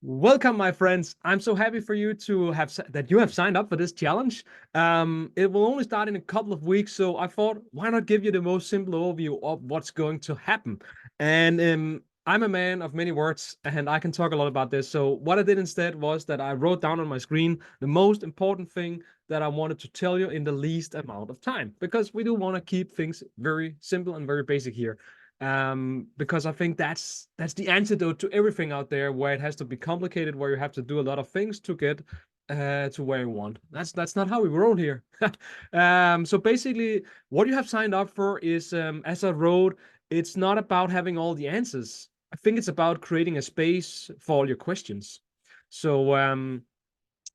Welcome, my friends. I'm so happy for you to that you have signed up for this challenge. It will only start in a couple of weeks, so I thought, why not give you the most simple overview of what's going to happen? And I'm a man of many words, and I can talk a lot about this. So what I did instead was that I wrote down on my screen the most important thing that I wanted to tell you in the least amount of time, because we do want to keep things very simple and very basic here, because I think that's the antidote to everything out there where it has to be complicated, where you have to do a lot of things to get to where you want. That's not how we roll here. So basically, what you have signed up for is, as I wrote, it's not about having all the answers. I think it's about creating a space for all your questions. So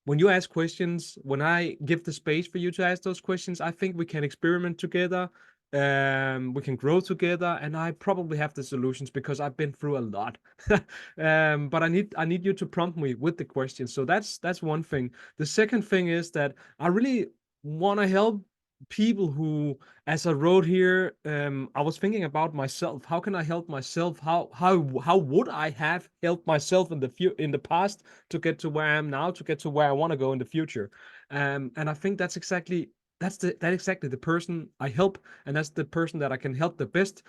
when you ask questions, when I give the space for you to ask those questions, I think we can experiment together. We can grow together, and I probably have the solutions because I've been through a lot. But I need you to prompt me with the questions. So that's one thing. The second thing is that I really want to help people who, as I wrote here, I was thinking about myself. How can I help myself? How would I have helped myself in the past to get to where I am now, to get to where I want to go in the future? And I think that's exactly the person I help, and that's the person that I can help the best,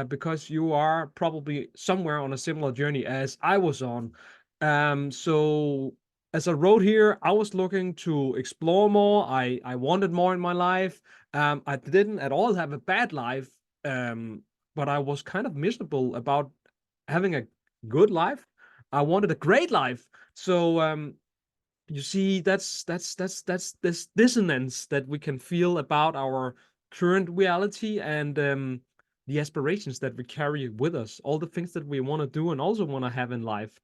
because you are probably somewhere on a similar journey as I was on. So as I wrote here, I was looking to explore more. I wanted more in my life. I didn't at all have a bad life, um, but I was kind of miserable about having a good life. I wanted a great life. So you see, that's this dissonance that we can feel about our current reality, and the aspirations that we carry with us, all the things that we want to do and also want to have in life.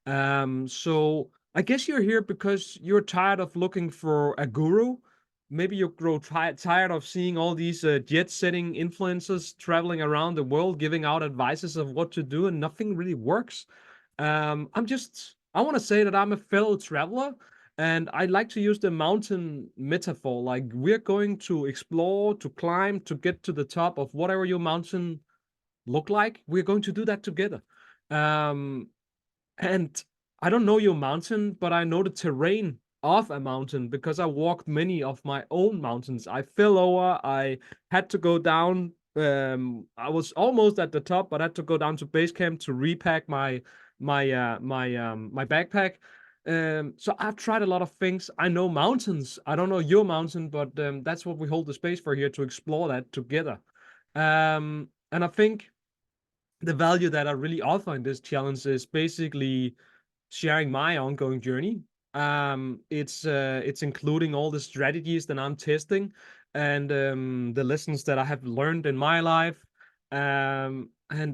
So I guess you're here because you're tired of looking for a guru. Maybe you grow tired of seeing all these jet-setting influencers traveling around the world giving out advices of what to do, and nothing really works. I want to say that I'm a fellow traveler, and I like to use the mountain metaphor. Like, we're going to explore, to climb, to get to the top of whatever your mountain look like. We're going to do that together. Um, and I don't know your mountain, but I know the terrain of a mountain because I walked many of my own mountains. I fell over, I had to go down. I was almost at the top, but I had to go down to base camp to repack my backpack. So I've tried a lot of things. I know mountains. I don't know your mountain, but that's what we hold the space for here, to explore that together. And I think the value that I really offer in this challenge is basically sharing my ongoing journey. It's including all the strategies that I'm testing, and the lessons that I have learned in my life, and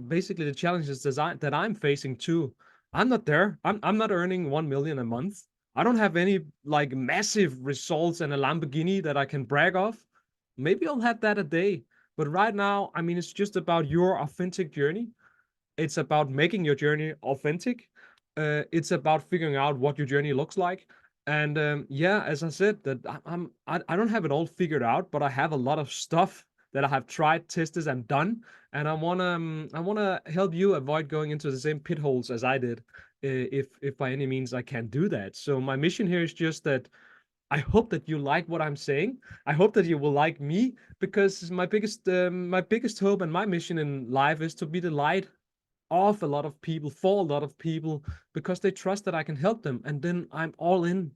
basically the challenges that I'm facing too. I'm not there. I'm not earning 1 million a month. I don't have any like massive results and a Lamborghini that I can brag of. Maybe I'll have that a day. But right now, I mean, it's just about your authentic journey. It's about making your journey authentic. It's about figuring out what your journey looks like. And yeah, as I said, that I don't have it all figured out, but I have a lot of stuff that I have tried, tested, and done. And I wanna help you avoid going into the same pit holes as I did, if by any means I can do that. So my mission here is just that I hope that you like what I'm saying. I hope that you will like me, because my biggest hope and my mission in life is to be the light of a lot of people, for a lot of people, because they trust that I can help them, and then I'm all in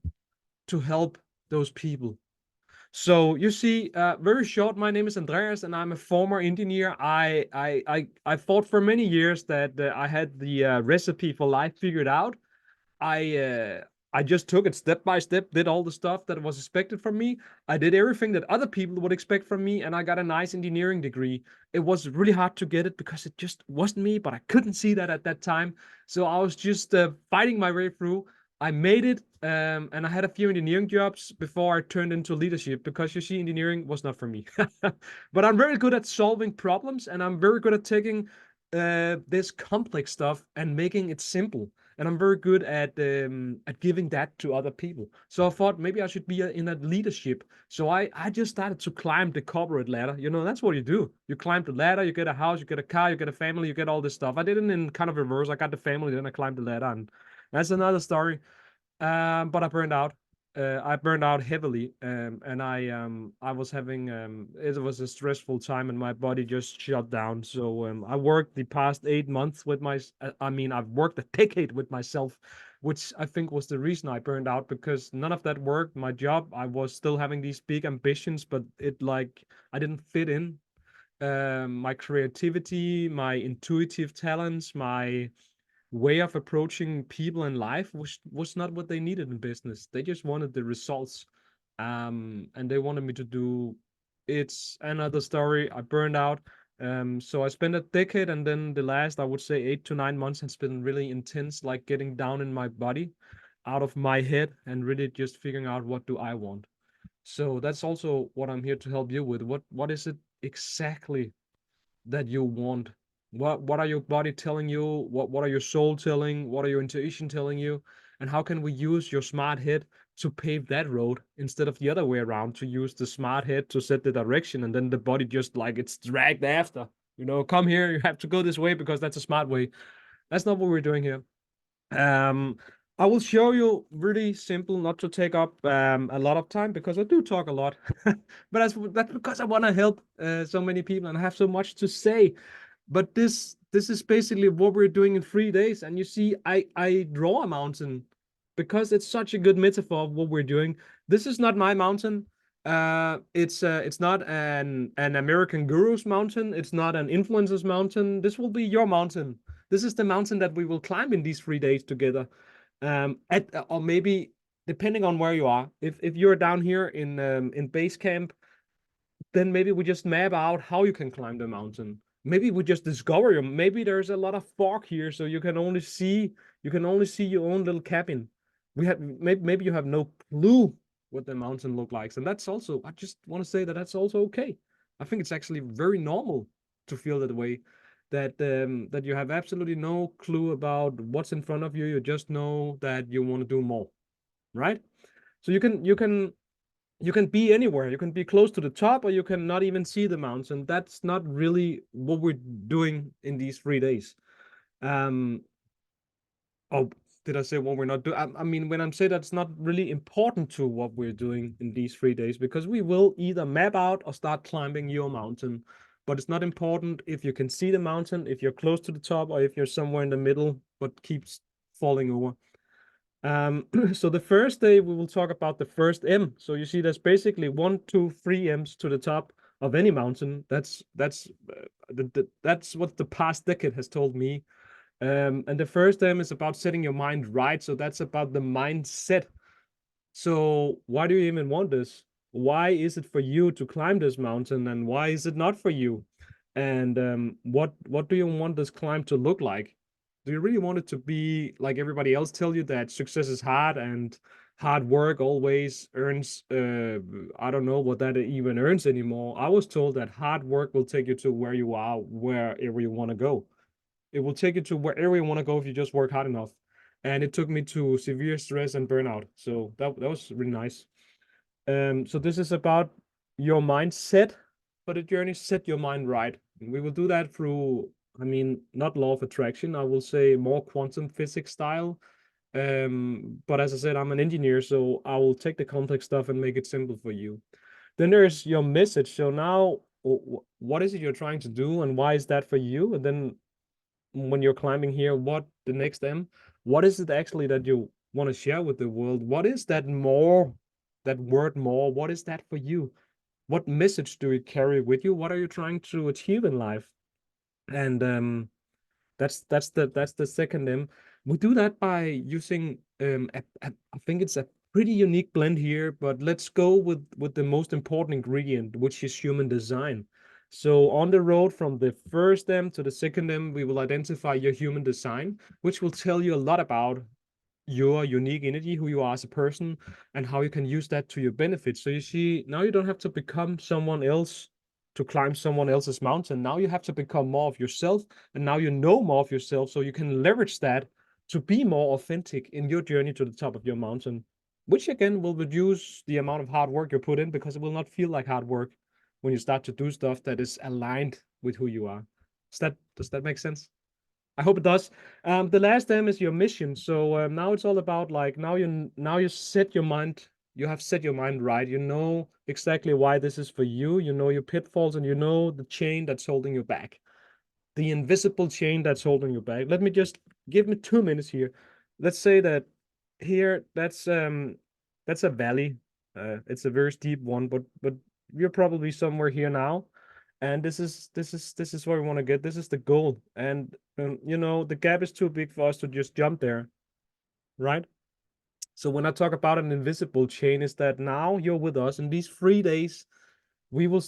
to help those people. So you see, very short, my name is Andreas, and I'm a former engineer. I thought for many years that I had the recipe for life figured out. I uh, I just took it step by step, did all the stuff that was expected from me. I did everything that other people would expect from me, and I got a nice engineering degree. It was really hard to get it because it just wasn't me, but I couldn't see that at that time. So I was just fighting my way through. I made it, and I had a few engineering jobs before I turned into leadership, because you see, engineering was not for me. But I'm very good at solving problems, and I'm very good at taking this complex stuff and making it simple, and I'm very good at giving that to other people. So I thought maybe I should be in a leadership. So I just started to climb the corporate ladder. You know, that's what you do. You climb the ladder, you get a house, you get a car, you get a family, you get all this stuff. I did it in kind of reverse. I got the family, then I climbed the ladder, That's another story. But I burned out. I burned out heavily, and I was having it was a stressful time, and my body just shut down. So I worked the past 8 months with I mean, I've worked a decade with myself, which I think was the reason I burned out, because none of that worked. My job, I was still having these big ambitions, but it like I didn't fit in. My creativity, my intuitive talents, my way of approaching people in life was not what they needed in business. They just wanted the results, and they wanted me to do. It's another story. I burned out. So I spent a decade, and then the last, I would say, 8 to 9 months has been really intense, like getting down in my body, out of my head, and really just figuring out what do I want. So that's also what I'm here to help you with. What is it exactly that you want? What are your body telling you? What are your soul telling? What are your intuition telling you? And how can we use your smart head to pave that road instead of the other way around, to use the smart head to set the direction, and then the body just like it's dragged after. Come here, you have to go this way because that's a smart way. That's not what we're doing here. Um, I will show you really simple, not to take up a lot of time because I do talk a lot, but that's because I want to help so many people and I have so much to say. But this is basically what we're doing in 3 days. And you see, I draw a mountain because it's such a good metaphor of what we're doing. This is not my mountain. It's not an American guru's mountain. It's not an influencer's mountain. This will be your mountain. This is the mountain that we will climb in these 3 days together. At or maybe depending on where you are. If you're down here in base camp, then maybe we just map out how you can climb the mountain. Maybe we just discover you. Maybe there's a lot of fog here, so you can only see your own little cabin. Maybe you have no clue what the mountain look like, and that's also. I just want to say that that's also okay. I think it's actually very normal to feel that way. That you have absolutely no clue about what's in front of you. You just know that you want to do more, right? So you can be anywhere. You can be close to the top, or you can not even see the mountain. That's not really what we're doing in these 3 days. Um, oh, did I say what we're not doing? I mean, when I'm saying that's not really important to what we're doing in these 3 days, because we will either map out or start climbing your mountain. But it's not important if you can see the mountain, if you're close to the top, or if you're somewhere in the middle, but keeps falling over. So the first day we will talk about the first M. So you see, there's basically 1, 2, 3 M's to the top of any mountain. That's what the past decade has told me. And the first M is about setting your mind right. So that's about the mindset. So why do you even want this? Why is it for you to climb this mountain, and why is it not for you? And what do you want this climb to look like? Do you really want it to be like everybody else tell you, that success is hard and hard work always earns I don't know what that even earns anymore. I was told that hard work will take you to where you are, wherever you want to go. It will take you to wherever you want to go if you just work hard enough. And it took me to severe stress and burnout. So that was really nice. So this is about your mindset for the journey. Set your mind right. And we will do that through, I mean, not law of attraction. I will say more quantum physics style. But as I said, I'm an engineer, so I will take the complex stuff and make it simple for you. Then there's your message. So now, what is it you're trying to do, and why is that for you? And then when you're climbing here, what the next M? What is it actually that you want to share with the world? What is that more, that word more? What is that for you? What message do you carry with you? What are you trying to achieve in life? And that's the second M. We do that by using I think it's a pretty unique blend here, but let's go with the most important ingredient, which is human design. So on the road from the first M to the second M, we will identify your human design, which will tell you a lot about your unique energy, who you are as a person, and how you can use that to your benefit. So you see, now you don't have to become someone else to climb someone else's mountain. Now you have to become more of yourself, and now you know more of yourself, so you can leverage that to be more authentic in your journey to the top of your mountain, which again will reduce the amount of hard work you put in, because it will not feel like hard work when you start to do stuff that is aligned with who you are. Does that make sense? I hope it does. The last M is your mission. So now it's all about like now you set your mind. You have set your mind right. You know exactly why this is for you. You know your pitfalls, and you know the chain that's holding you back. The invisible chain that's holding you back. Let me just give me 2 minutes here. Let's say that here that's a valley. It's a very steep one, but you're probably somewhere here now, and this is where we want to get. This is the goal, and you know the gap is too big for us to just jump there, right? So when I talk about an invisible chain, is that now you're with us in these 3 days. We will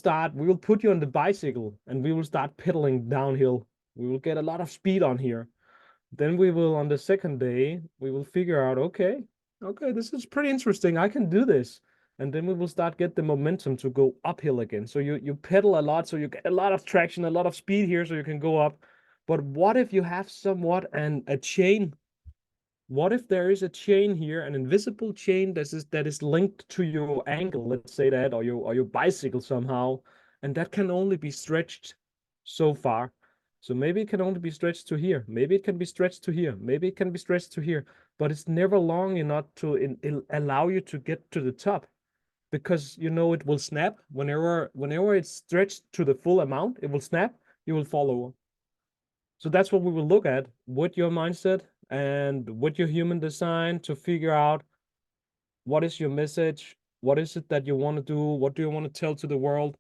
put you on the bicycle and we will start pedaling downhill. We will get a lot of speed on here. Then we will, on the second day, we will figure out, okay, this is pretty interesting. I can do this. And then we will start get the momentum to go uphill again. So you pedal a lot, so you get a lot of traction, a lot of speed here, so you can go up. But what if you have somewhat a chain? What if there is a chain here, an invisible chain that is linked to your ankle, let's say that, or your bicycle somehow, and that can only be stretched so far. So maybe it can only be stretched to here. Maybe it can be stretched to here. Maybe it can be stretched to here. But it's never long enough to allow you to get to the top, because you know it will snap whenever it's stretched to the full amount. It will snap. You will fall over. So that's what we will look at with your mindset and with your human design to figure out what is your message, what is it that you want to do, what do you want to tell to the world.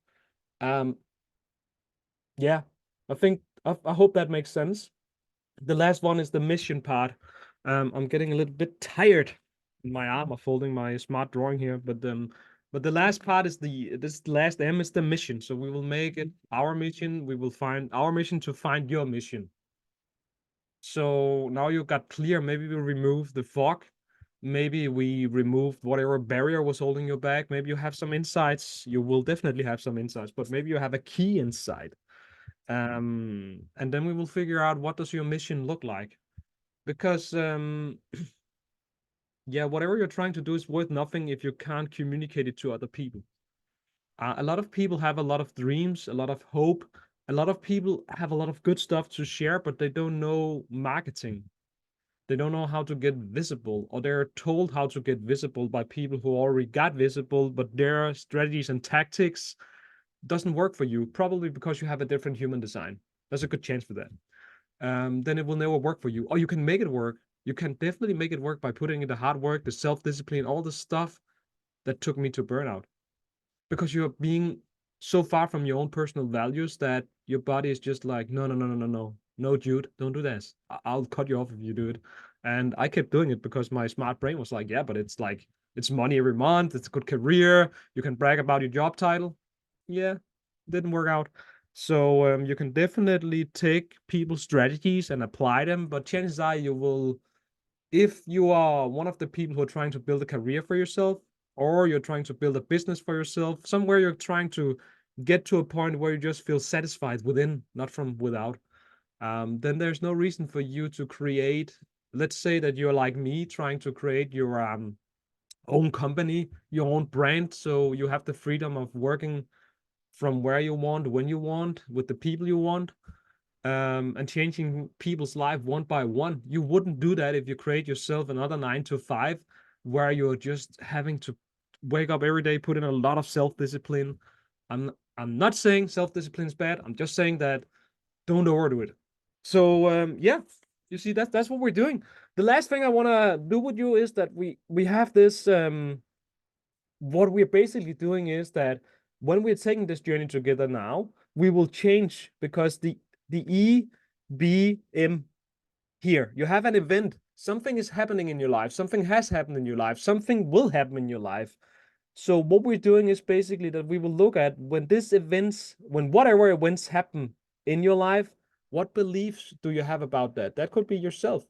Um, yeah, I hope that makes sense. The last one is the mission part. I'm getting a little bit tired in my arm of holding my smart drawing here, but the last part is this last M is the mission. So we will make it our mission. We will find our mission to find your mission. So now you got clear. Maybe we remove the fog. Maybe we removed whatever barrier was holding you back. Maybe you have some insights. You will definitely have some insights, but maybe you have a key insight. And then we will figure out what does your mission look like. Because yeah, whatever you're trying to do is worth nothing if you can't communicate it to other people. A lot of people have a lot of dreams, a lot of hope. A lot of people have a lot of good stuff to share, but they don't know marketing. They don't know how to get visible, or they're told how to get visible by people who already got visible, but their strategies and tactics doesn't work for you, probably because you have a different human design. There's a good chance for that. Then it will never work for you. Or you can make it work. You can definitely make it work by putting in the hard work, the self-discipline, all the stuff that took me to burnout. Because you're being so far from your own personal values that your body is just like, no, no, no, no, no, no, no, Jude, don't do this. I'll cut you off if you do it. And I kept doing it because my smart brain was like, yeah, but it's like, it's money every month, it's a good career, you can brag about your job title. Yeah, didn't work out. So you can definitely take people's strategies and apply them, but chances are you will, if you are one of the people who are trying to build a career for yourself, or you're trying to build a business for yourself, somewhere you're trying to get to a point where you just feel satisfied within, not from without, then there's no reason for you to create. Let's say that you're like me, trying to create your own company, your own brand, so you have the freedom of working from where you want, when you want, with the people you want, and changing people's life one by one. You wouldn't do that if you create yourself another 9 to 5, where you're just having to wake up every day, put in a lot of self-discipline. I'm not saying self-discipline is bad. I'm just saying that don't overdo it. So yeah, you see that's what we're doing. The last thing I want to do with you is that we have this what we're basically doing is that when we're taking this journey together now, we will change because the EBM here, you have an event, something is happening in your life, something has happened in your life, something will happen in your life. So what we're doing is basically that we will look at when whatever events happen in your life, what beliefs do you have about that? That could be yourself.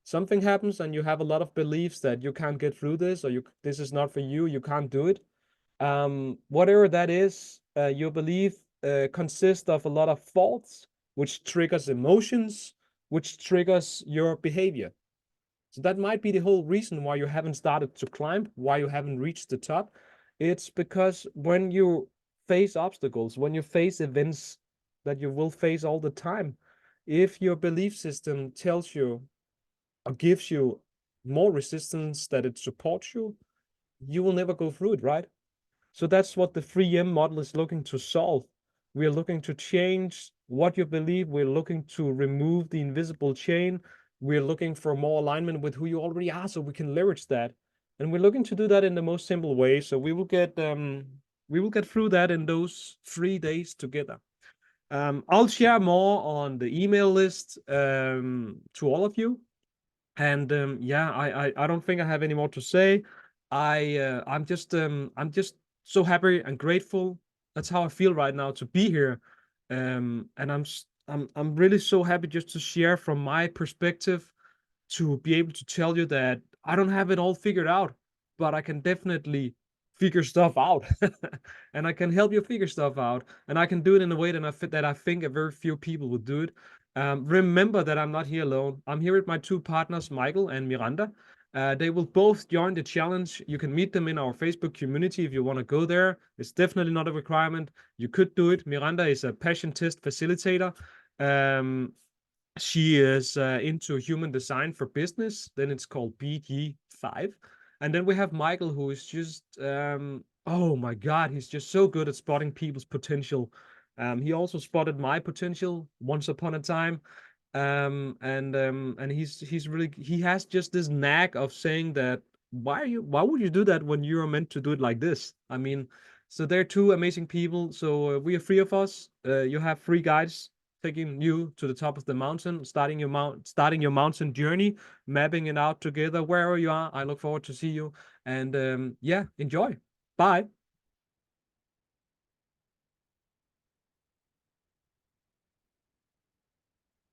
Something happens and you have a lot of beliefs that you can't get through this, or this is not for you, you can't do it. Whatever that is, your belief consists of a lot of thoughts, which triggers emotions, which triggers your behavior. So that might be the whole reason why you haven't started to climb, why you haven't reached the top. It's because when you face obstacles, when you face events that you will face all the time, If your belief system tells you or gives you more resistance that it supports you, you will never go through it, right? So that's what the 3M model is looking to solve. We are looking to change what you believe. We're looking to remove the invisible chain. We're looking for more alignment with who you already are so we can leverage that. And we're looking to do that in the most simple way. So we will get through that in those 3 days together. I'll share more on the email list to all of you. And yeah, I don't think I have any more to say. I'm just so happy and grateful. That's how I feel right now to be here. And I'm really so happy just to share from my perspective, to be able to tell you that I don't have it all figured out, but I can definitely figure stuff out. And I can help you figure stuff out. And I can do it in a way that I think a very few people would do it. Remember that I'm not here alone. I'm here with my two partners, Michael and Miranda. They will both join the challenge. You can meet them in our Facebook community if you want to go there. It's definitely not a requirement. You could do it. Miranda is a passion test facilitator. She is into human design for business. Then it's called BG5. And then we have Michael, who is just, oh my God, he's just so good at spotting people's potential. He also spotted my potential once upon a time. And he's really, he has just this knack of saying that, why would you do that when you're meant to do it like this? I mean, so they're two amazing people. So we are three of us. You have three guides taking you to the top of the mountain, starting your mountain journey, mapping it out together wherever you are. I look forward to see you, and yeah, enjoy. Bye.